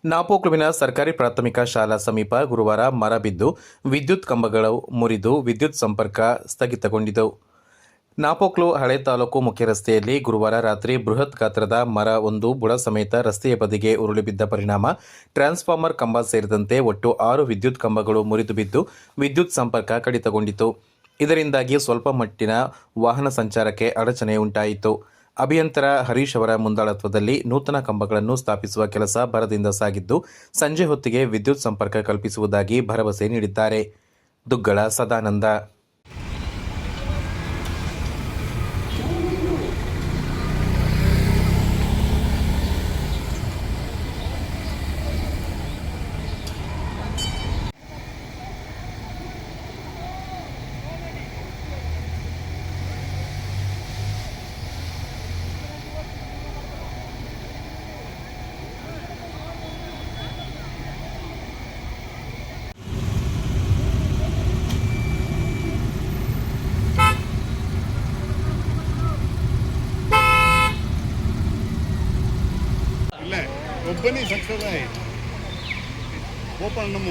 ನಾಪೋಕ್ಲುವಿನ ಸರ್ಕಾರಿ ಪ್ರಾಥಮಿಕ ಶಾಲಾ ಸಮೀಪ ಗುರುವಾರ ಮರ ಬಿದ್ದು ವಿದ್ಯುತ್ ಕಂಬಗಳು ಮುರಿದು ವಿದ್ಯುತ್ ಸಂಪರ್ಕ ಸ್ಥಗಿತಗೊಂಡಿತು. ನಾಪೋಕ್ಲು ಹಳೆ ತಾಲೂಕು ಮುಖ್ಯ ರಸ್ತೆಯಲ್ಲಿ ಗುರುವಾರ ರಾತ್ರಿ ಬೃಹತ್ ಗಾತ್ರದ ಮರ ಒಂದು ಬುಡ ಸಮೇತ ರಸ್ತೆಯ ಬದಿಗೆ ಉರುಳಿ ಬಿದ್ದ ಪರಿಣಾಮ ಟ್ರಾನ್ಸ್ಫಾರ್ಮರ್ ಕಂಬ ಸೇರಿದಂತೆ ಒಟ್ಟು 6 ವಿದ್ಯುತ್ ಕಂಬಗಳು ಮುರಿದು ಬಿದ್ದು ವಿದ್ಯುತ್ ಸಂಪರ್ಕ ಕಡಿತಗೊಂಡಿತು. ಇದರಿಂದಾಗಿ ಸ್ವಲ್ಪ ಮಟ್ಟಿನ ವಾಹನ ಸಂಚಾರಕ್ಕೆ ಅಡಚಣೆ ಉಂಟಾಯಿತು. ಅಭಿಯಂತರ ಹರೀಶ್ ಅವರ ಮುಂದಾಳತ್ವದಲ್ಲಿ ನೂತನ ಕಂಬಗಳನ್ನು ಸ್ಥಾಪಿಸುವ ಕೆಲಸ ಭರದಿಂದ ಸಾಗಿದ್ದು, ಸಂಜೆ ಹೊತ್ತಿಗೆ ವಿದ್ಯುತ್ ಸಂಪರ್ಕ ಕಲ್ಪಿಸುವುದಾಗಿ ಭರವಸೆ ನೀಡಿದ್ದಾರೆ. ದುಗ್ಗಳ ಸದಾನಂದ. ಒಬ್ಬನೇ ಸಕ್ಸಸ್ ಆಯ್ತು ಓಪನ್ ನಮ್ಮ